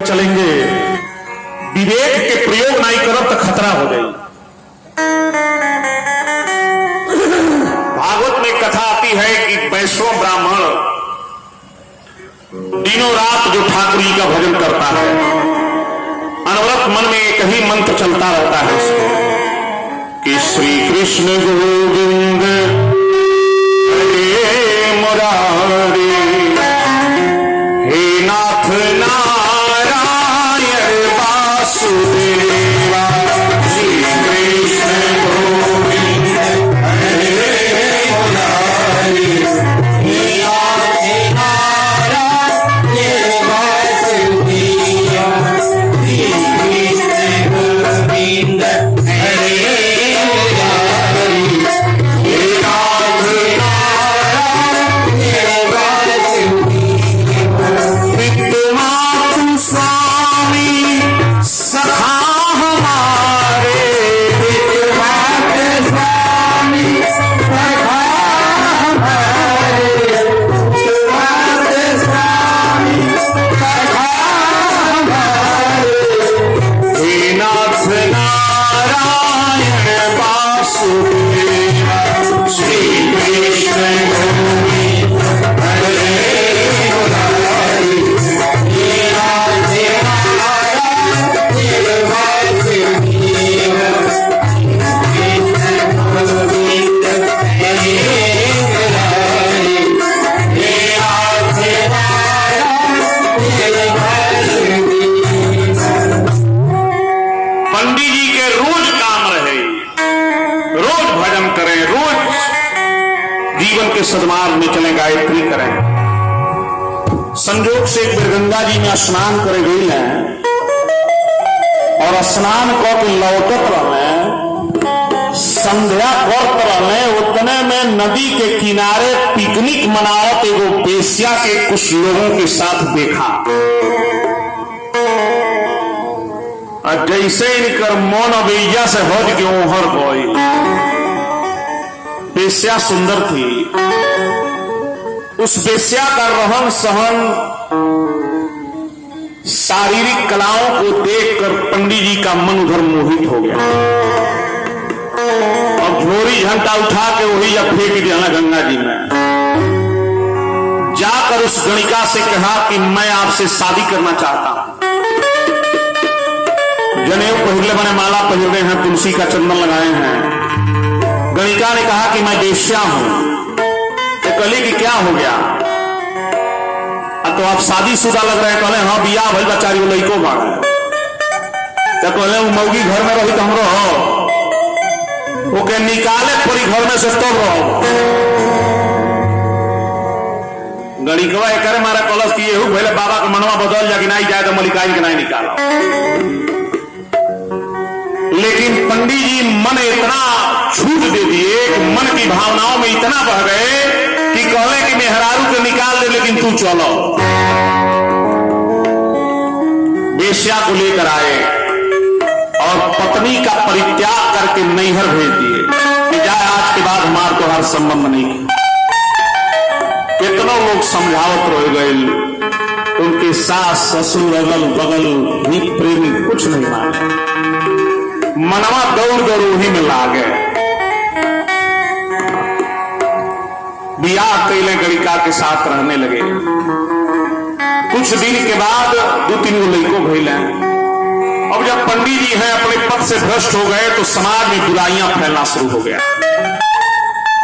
चलेंगे, विवेक के प्रयोग नहीं करब तो खतरा हो जाए। भागवत में कथा आती है कि वैष्णव ब्राह्मण दिनों रात जो ठाकुर जी का भजन करता है, अनवरत मन में एक ही मंत्र चलता रहता है उसको कि श्री कृष्ण गोविंद हरे मुरारी, हे नाथ नारायण वासुदेवा, श्री कृष्ण गोविंद हरे मुरारी, हे नाथ नारायण वासुदेवा, श्री कृष्ण गोविंद हरे मुरारी, हे नाथ नारायण वासुदेवा। विद्वान स्वामी सखा हमारे, विद्वान स्वामी सखा हमारे, विद्वान स्वामी सखा हमारे, हे नाथ नारायण वासुदेवा, श्री कृष्ण गोविंद हरे मुरारी, हे नाथ नारायण वासुदेवा, कृष्ण गोविंद हरे मुरारी, हे नाथ नारायण वासुदेवा। पंडित जी के रोज काम रहे, रोज भजन करें, रोज जीवन के सदमार्ग में चले, गायत्री करें। संजोग से एक बार गंगा जी में स्नान करे गई है और स्नान करके लौटत रहे, संध्या करत रहे, उतने में नदी के किनारे पिकनिक मनावत एगो बेश्या के कुछ लोगों के साथ देखा। और जैसे इनकर मन अबैया से हट के ओहर गई। बेश्या सुंदर थी, उस बेश्या का रहन सहन, शारीरिक कलाओं को देखकर पंडित जी का मन उधर मोहित हो गया। अब झोरी झंटा उठा के वही जब फेंक दिया ना गंगा जी में, जाकर उस गणिका से कहा कि मैं आपसे शादी करना चाहता हूं। जनेऊ पहले बने, माला पहने हैं, तुलसी का चंदन लगाए हैं। गणिका ने कहा कि मैं वेश्या हूं। तो कहली कि क्या हो गया? तो आप शादीशुदा लग रहे हैं। कहले हाँ, बियाह भइल, बच्चारी लइको बाड़ा। तो कहले मौगी घर में रही तो हम रहो, ओके निकाले पड़ी घर में से तब रहो। गणिकवा एक मारा कलश किए हूँ, पहले बाबा का मनवा बदल जा कि नहीं जाए तो मलिकाई के नहीं निकाला। लेकिन पंडित जी मन इतना छूट दे दिए कि मन की भावनाओं में इतना बह गए कि कहले कि मेहरारू को निकाल दे, लेकिन तू चलो। वेश्या को लेकर आए और पत्नी का परित्याग करके नैहर भेज दिए कि जाए, आज के बाद हमार तो हर संबंध नहीं। कितनों लोग समझावत रह गए, उनके सास ससुर अगल बगल भी प्रेमी कुछ नहीं माने। मनवा दौड़ दौड़ वही में लागे। बियाह कैले गणिका के साथ रहने लगे। कुछ दिन के बाद 2-3 लड़कों भइले। अब जब पंडित जी हैं अपने पद से भ्रष्ट हो गए तो समाज में बुराइयां फैलना शुरू हो गया।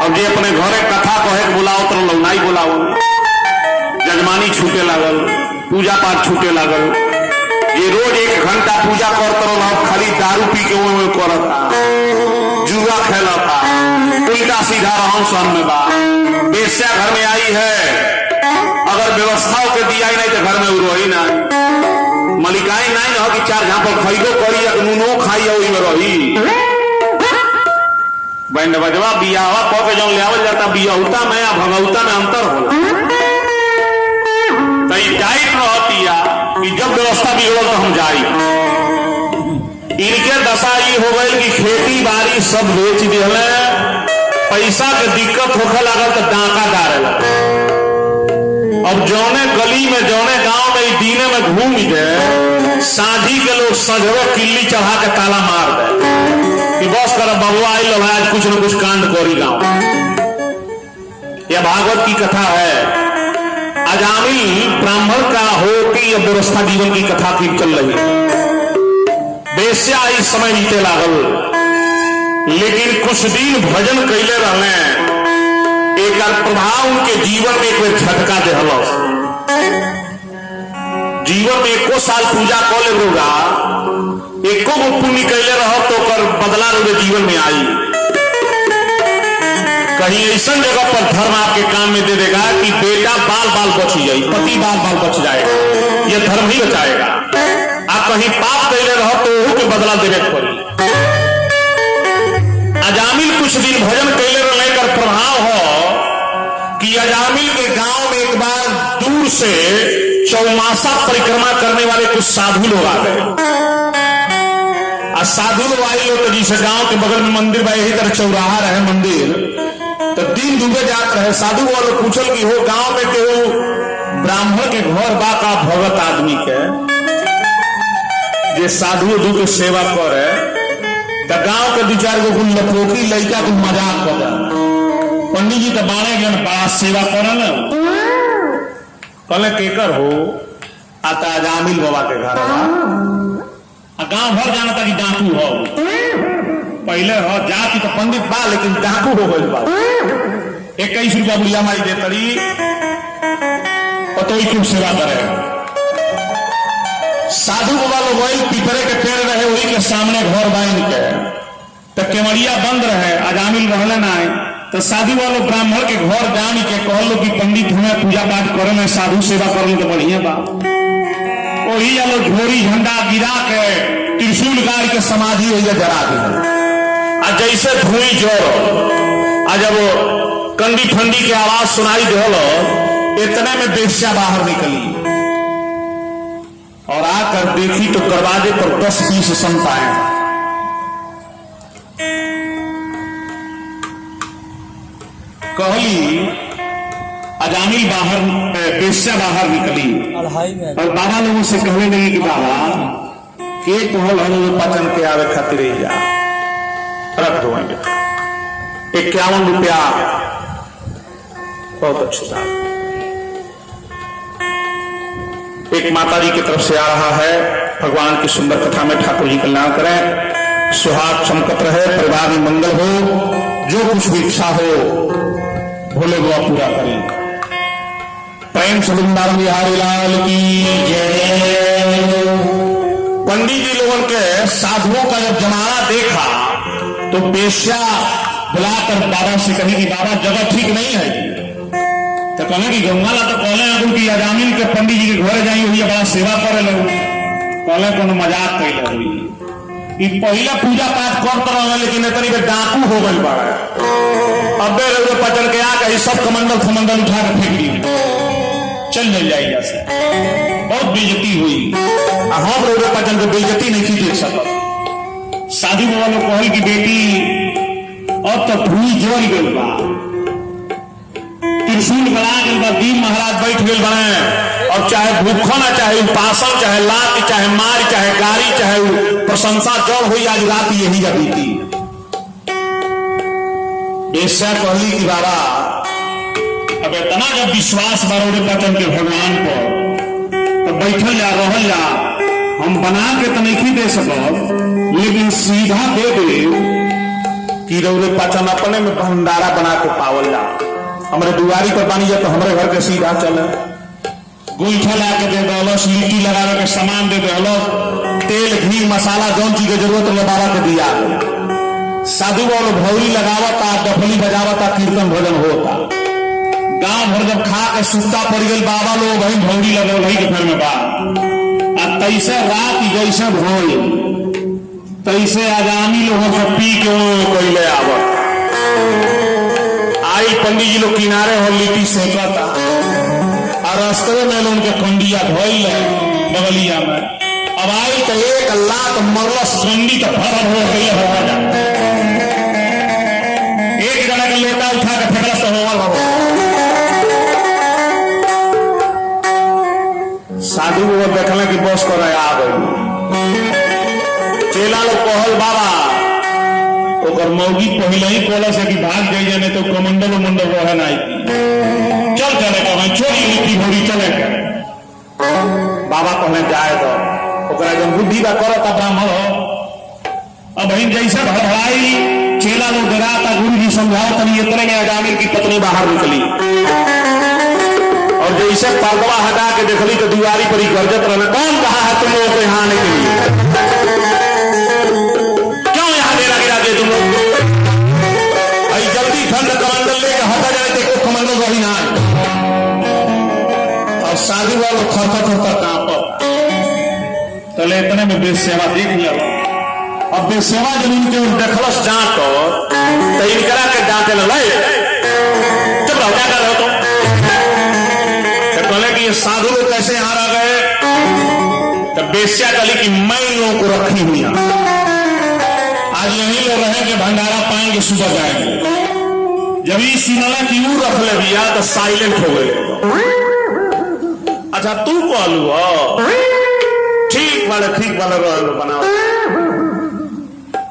अब जे अपने घरे कथा कहे बुलाओ तो लौनाई बुलाओ, जजमानी छूटे लागल, पूजा पाठ छूटे लागल। ये रोज 1 घंटा पूजा करते रहो, खाली दारू पी के वो करता, जुआ खेलता, उल्टा सीधा रहन सहन में बा। बेश्या घर में आई है, अगर व्यवस्थाओं के दिया ही नहीं तो घर में उरोही ना, मलिकाई नहीं हो कि 4 झापड़ खरीदो करी, नूनो खाई वही में रही। बैंड बजवा बियाहवा कह के जो लियावल जाता, बियाहुता में या भगौता में अंतर होला। टाइट रहती कि जब व्यवस्था बिगड़ल तो हम जाई। इनके दशा ये हो गई कि खेती बाड़ी सब बेच दिले, पैसा के दिक्कत होखे लागल तो डाका डारे लगे। अब जौने गली में जौने गांव में दीने में घूम जाए साझी के लोग सजवे किल्ली चढ़ा के ताला मार दे कि बस कर बबुआ आई लो आज कुछ न कुछ कांड करी गांव। यह भागवत की कथा है। अजामिल ब्राह्मण का हो कि यह व्यवस्था जीवन की कथा की चल रही है। बेस्या इस समय जीते लागल, लेकिन कुछ दिन भजन कैले रहने एक प्रभाव उनके जीवन में एक बेर झटका दे। जीवन में एको साल पूजा कर ले रोगा, एको गो पुण्य कैले रहो तो कर बदला रोगे जीवन में आई। कहीं ऐसा जगह पर धर्म आपके काम में दे देगा कि बेटा बाल बाल बच जाए, पति बाल बाल बच जाएगा, यह धर्म ही बचाएगा। आप कहीं पाप कैले रहो तो वो के बदला देवे पड़ी। अजामिल कुछ दिन भजन कैले रहने कर प्रभाव हो कि अजामिल के गांव में एक बार दूर से चौमासा परिक्रमा करने वाले कुछ साधु लोग आ गए। साधु लोग आए लोग तो जिसे गांव के बगल में मंदिर बा, यही तरह चौराहा रहे मंदिर, तो दिन डूबे जात रहे। साधु वाले पूछल कि हो गांव में के हो ब्राह्मण के घर बा का भगत आदमी के जे साधु दू के सेवा करे, तो गांव के दू चार गो लपोकी लड़का को मजाक कर पंडित जी तो बाणे गए बड़ा सेवा करे कहले केकर हो आता अजामिल बाबा के घर गांव भर जाना था कि डाकू हो। पहले हो जाति तो पंडित बा लेकिन डाकू हो गई बा। 21 रुपया बुढ़िया माई दे तड़ी तो ही खूब सेवा करे। साधु बाबा लोग वही पीपरे के पेड़ रहे, वही के सामने घर बांध के तो केवड़िया बंद रहे, अजामिल रहले ना। तो साधु वालों ब्राह्मण के घर जान के कहलो कि पंडित हमें पूजा पाठ करे में साधु सेवा कर तो बढ़िया बा। वही वालों झोरी झंडा गिरा के त्रिशूल गाड़ के समाधि हो जरा दी। जैसे धुई जोर आ जब कंडी ठंडी की आवाज सुनाई देलो, इतने में बेश्या बाहर निकली और आकर देखी तो दरवाजे पर 10-20 संत आए। कहली अजामिल बाहर, बेश्या बाहर निकली और बाबा लोगों से कहने लगी कि बाबा के कहल हम पचन के आवे खातिर ही जा रख दो 51 रुपया। बहुत अच्छी बात। एक माता जी की तरफ से आ रहा है। भगवान की सुंदर कथा में ठाकुर जी कल्याण करें, सुहाग चमकत रहे, परिवार में मंगल हो, जो कुछ भी इच्छा हो भोले बाबा पूरा करें। प्रेम से वृंदावन बिहारी लाल की जय। पंडित जी लोगों के साधुओं का जब जमाना देखा तो बेश्या बुलाकर बाबा से कही कि बाबा जगह ठीक नहीं है। तो कहना कि गंगाला तो कहले कि अजामिल के पंडित जी के घर जाई हुई बड़ा सेवा करे लोग, कहले कोनो मजाक कैले हुई कि पहले पूजा पाठ करते रहे लेकिन इतनी पे डाकू हो गई बड़ा। अबे लोग पचल के आ गई सब कमंडल फमंडल उठा के फेंक दी, चल मिल जाएगा से बहुत बेइज्जती हुई। हम लोग पचल के बेइज्जती नहीं की देख सकते। शादी में वालों कहल की बेटी अब तो भूल जोड़ गई बा, त्रिशूल बना गई बा, दीन महाराज बैठ गए बने और चाहे भूखो ना, चाहे उपासन, चाहे लात, चाहे मार, चाहे गारी, चाहे प्रशंसा जड़ हुई, आज रात यही जा बीती। बेश्या कहली कि बाबा अब इतना जब विश्वास बारोड़े पचन के भगवान को तो बैठल जा रहल जा, हम बना के तो नहीं दे सकब लेकिन सीधा दे दे कि रौरे पचन अपने में भंडारा बना के पावल जा। हमारे दुआरी पर बनी जाए तो हमारे घर के सीधा चले, गोईठा ला के दे दौलस, लिट्टी लगावे के सामान दे दौलस, तेल घी मसाला जौन चीज की जरूरत है बाबा के दिया। साधु वालों भौरी लगावता, डफली बजावता, कीर्तन भजन होता। गांव भर जब खा के सुता पड़ गई बाबा लोग वही भौरी लगे वही के घर में बा। तैसे रात जैसे भोई तैसे अजामिल लोगों से पी के कैले आवत आई। पंडित जी लोग किनारे हो लिट्टी सेकता और रास्ते में लोग उनके कंडिया धोइल बगलिया में। अब आई तो एक लात मरलस कंडी तो भर हो गई हो। एक जना का लोटा उठा के फेंकलस तो हो। साधु को देखल कि बस कर आ गई। चेला लोग कहल बाबा ओकर मौगी पहले ही कहला से कि भाग जाइए नहीं तो कमंडल उमंडल रहे ना चल चले कहें छोड़ी नीति भोरी चले बाबा कहने जाए तो ओकरा जब बुद्धि का करता ब्राह्मण हो अब बहन जैसे भड़ाई चेला लोग डराता गुरु जी समझाओ तभी इतने में अजामिल की पत्नी बाहर निकली और जैसे पर्दवा हटा के देखली तो दीवारी पर ही गरजत रहना कौन कहा है तुम लोगों को यहाँ आने के लिए क्यों यहाँ डेरा गिरा दे तुम लोग जल्दी ठंड कमंडल लेकर हटा जाए देखो कमंडल वही ना और शादी वालों थरता थरता कांप तले इतने में बेस सेवा देख लिया अब बेस सेवा जब इनके देखलस डांट तो इनकरा के डांटे लगे चुप रहो क्या कर रहे हो तुम कहले कि ये साधु लोग कैसे यहाँ आ गए तब बेस्या कली कि मैं इन लोगों को रखी हुई आज यही लोग रहेंगे भंडारा पाएंगे सुबह जाएंगे जब ये सिनला की ऊर रख ले भैया तो साइलेंट हो गए अच्छा तू कहलू ठीक वाले बनाओ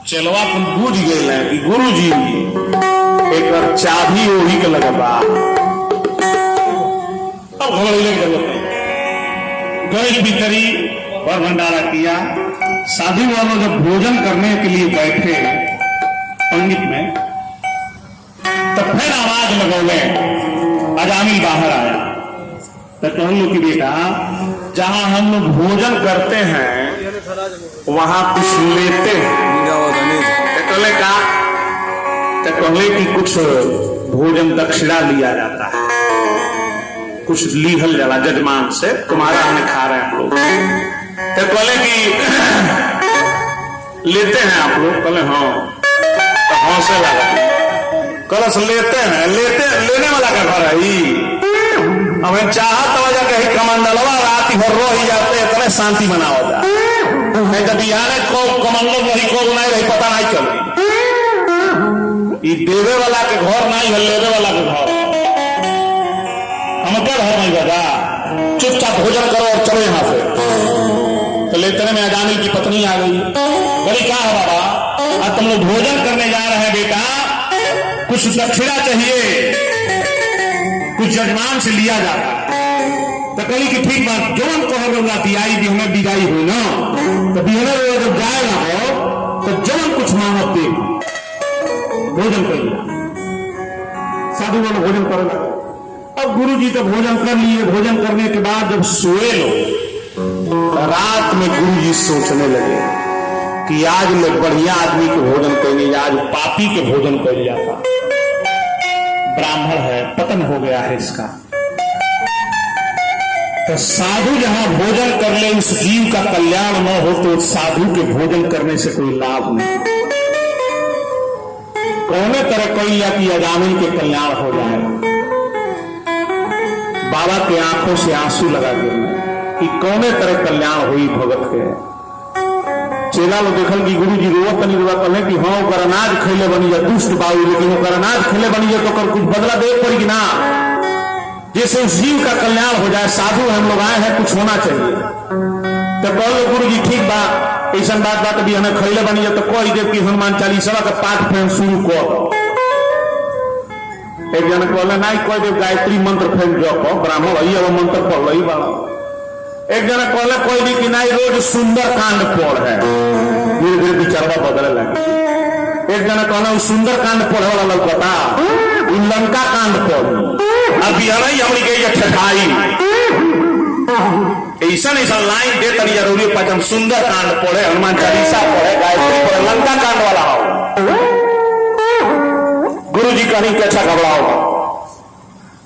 चलवा तुम बुझ गए कि गुरु जी एक बार चाबी वही के लगा गए भीतरी और भंडारा किया साधु वालों जब भोजन करने के लिए बैठे पंडित में तो फिर आवाज लगौले अजामिल बाहर आया तो कहूँ कि बेटा जहां हम लोग भोजन करते हैं वहां कुछ लेते हैं कहले कि कुछ भोजन दक्षिणा लिया जाता है कुछ लीहल जाला जजमान से तुम्हारा हमें खा रहे हैं हम लोग तो कहले कि लेते हैं आप लोग कहले हाँ तो हौसले लगा कलश लेते हैं लेने वाला का घर है हमें चाहत वजह कहीं कमंडलवा रात भर रो ही जाते इतने शांति बनाओ जा नहीं तो बिहार को कमंडल वही को नहीं रही पता नहीं चल देवे वाला के घर नहीं है लेवे वाला के घर हम क्या घर नहीं बता चुपचाप भोजन करो और चलो यहां से तो लेते में अजामिल की पत्नी आ गई बड़ी क्या है बाबा आज तुम लोग भोजन करने जा रहे हैं बेटा कुछ दक्षिणा चाहिए कुछ जजमान से लिया जाता तो कही कि ठीक बात जो हम कह रहे दियाई भी हमें विदाई हुई ना तो बिहने जब जाएगा हो तो जो हम कुछ मांगो दे भोजन कर लिया साधु वालों भोजन करेगा अब गुरु जी तो भोजन कर लिए भोजन करने के बाद जब सोए लो रात में गुरु जी सोचने लगे कि आज मैं बढ़िया आदमी के भोजन करेंगे आज पापी के भोजन कर जाता ब्राह्मण है पतन हो गया है इसका तो साधु जहां भोजन कर ले उस जीव का कल्याण न हो तो साधु के भोजन करने से कोई लाभ नहीं कौने तरह कोई या कि अजामिल के कल्याण हो जाएगा बाबा के आंखों से आंसू लगा दिए कि कौने तरह कल्याण हुई भगत के चेला लोग देखल कि गुरु जी रोवत नहीं रोवा कहले कि हाँ ओकर अनाज खैले बनी जा दुष्ट बाबू लेकिन ओकर अनाज खैले बनी जा तो कुछ बदला दे पड़ेगी ना जैसे उस जीव का कल्याण हो जाए साधु हम लोग आए हैं कुछ होना चाहिए तो कहलो गुरु जी ठीक बा ऐसा बात भी हमें खैले बनी जा तो कह दे कि हनुमान चालीसा का पाठ फेन शुरू कर एक जन कहले नहीं कह दे गायत्री मंत्र फेन जप ब्राह्मण भैया वो मंत्र पढ़ ली बा एक जना कहले कोई भी कि नहीं रोज सुंदर कांड पढ़ है धीरे धीरे विचारवा बदले लगे एक जना कहना सुंदर कांड पढ़े वाला लोग बता लंका कांड पढ़ अभी हमने कही ठठाई ऐसा लाइन दे तरी जरूरी पचम सुंदर कांड पढ़े हनुमान चालीसा पढ़े गायत्री पढ़े लंका कांड वाला हो गुरु जी कहीं के अच्छा घबराओ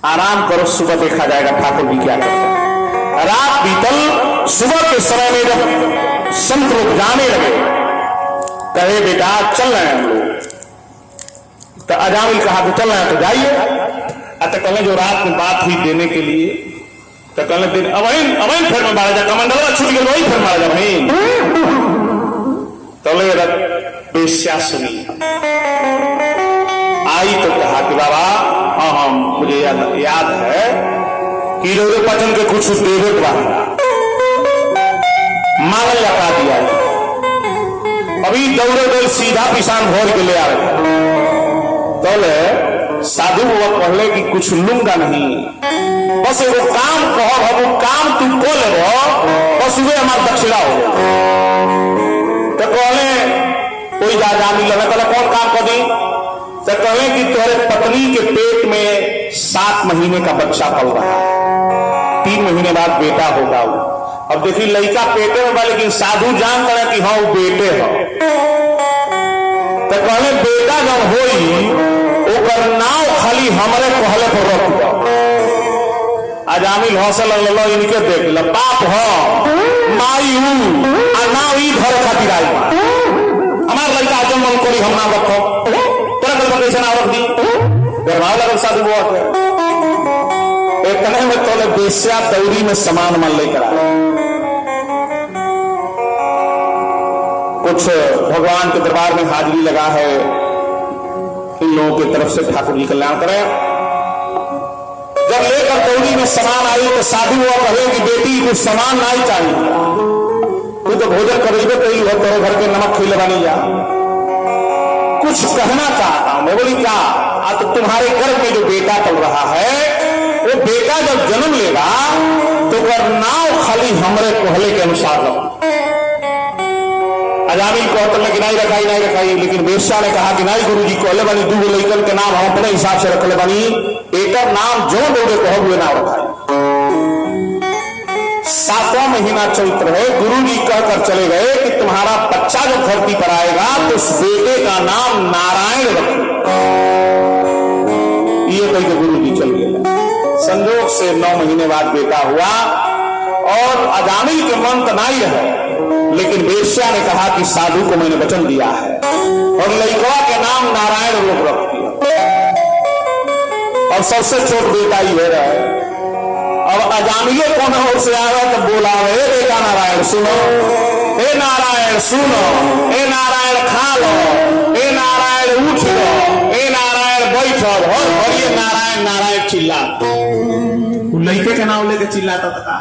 आराम करो सुबह देखा जाएगा ठाकुर जी क्या करते हैं रात बीतल सुबह के समय में जब संत लोग जाने लगे कहे बेटा चल रहे हैं हम लोग तो अजामिल कहा कि चल रहे हैं तो जाइए तो कहले जो रात में बात हुई देने के लिए तो कहले दिन अवैन फिर में मारा जा कमंडलवा छूट गया वही फिर मारा जा भाई तो बेस्या सुनी आई तो कहा कि बाबा हाँ मुझे याद है कि रोरे पचन के कुछ देवे मांगल लगा दिया अभी दौड़े दौड़ सीधा पिसान भर के ले आवे तोले साधु बाबा कहले कि कुछ लूंगा नहीं, बस एगो काम कह, वो काम तू को ले बस वे हमार दक्षिणा हो। तो कहले कोई जामिल लगा, कहले कौन काम कर दी? तो कहले कि तुम्हारे पत्नी के पेट में 7 महीने का बच्चा पल रहा है, 3 महीने बाद बेटा होगा। अब देखिए लड़का पेटे में बा, लेकिन साधु जान करे कि हाँ वो बेटे हो। तो कहले बेटा जब होई ओकर नाव खाली हमरे कहले पर रख दो। अजामिल हौसल लो इनके देख लो, बाप हो माई नाव ई घर खातिर आई हमार लड़का जब मन करी हम नाम रखो, तेरा गल कैसे नाम रख दी? भाव लगल साधु बुआ के इतने में तोले बेस्या दौरी में सामान मन लेकर आए। कुछ भगवान के दरबार में हाजिरी लगा है, इन लोगों की तरफ से ठाकुर जी कल्याण करें। जब लेकर दौरी में सामान आई तो साधु वो कहे कि बेटी कुछ सामान नहीं चाहिए, तू तो भोजन करेबे कही हो, तेरे घर के नमक खिले बनी जा। कुछ कहना चाहता हूं मैं। बोली क्या? आज तो तुम्हारे घर में जो बेटा पल रहा है, वो बेटा जब जन्म लेगा तो वह नाव खाली हमरे कोहले के अनुसार रखो। अजामिल को होटल में नहीं रखाई, लेकिन बेस्या ने कहा कि नहीं गुरुजी कहले बनी 2 लड़कन के नाम हम अपने हिसाब से रखले बनी, एक नाम जो लोगे कहो हुए नाम रखाई। 7वां महीना चैत्र है, गुरुजी कहकर चले गए कि तुम्हारा बच्चा जब धरती पर आएगा तो उस बेटे का नाम नारायण रखो। ये कह के गुरुजी चल गए। संजोग से 9 महीने बाद बेटा हुआ और अजामिल के मन तो नहीं रहे, लेकिन बेस्या ने कहा कि साधु को मैंने वचन दिया है और लड़का के नाम नारायण लोग रख दिया। और सबसे छोट बेटा ही है रहा है। अब अजामिले कौन और से आया तो बोला, हे बेटा नारायण सुनो, हे नारायण सुनो, हे नारायण खा लो, हे नारायण उठ लो, हे नारायण बैठो, और ये नारायण नारायण चिल्ला। लड़के के नाम लेके चिल्लाता था।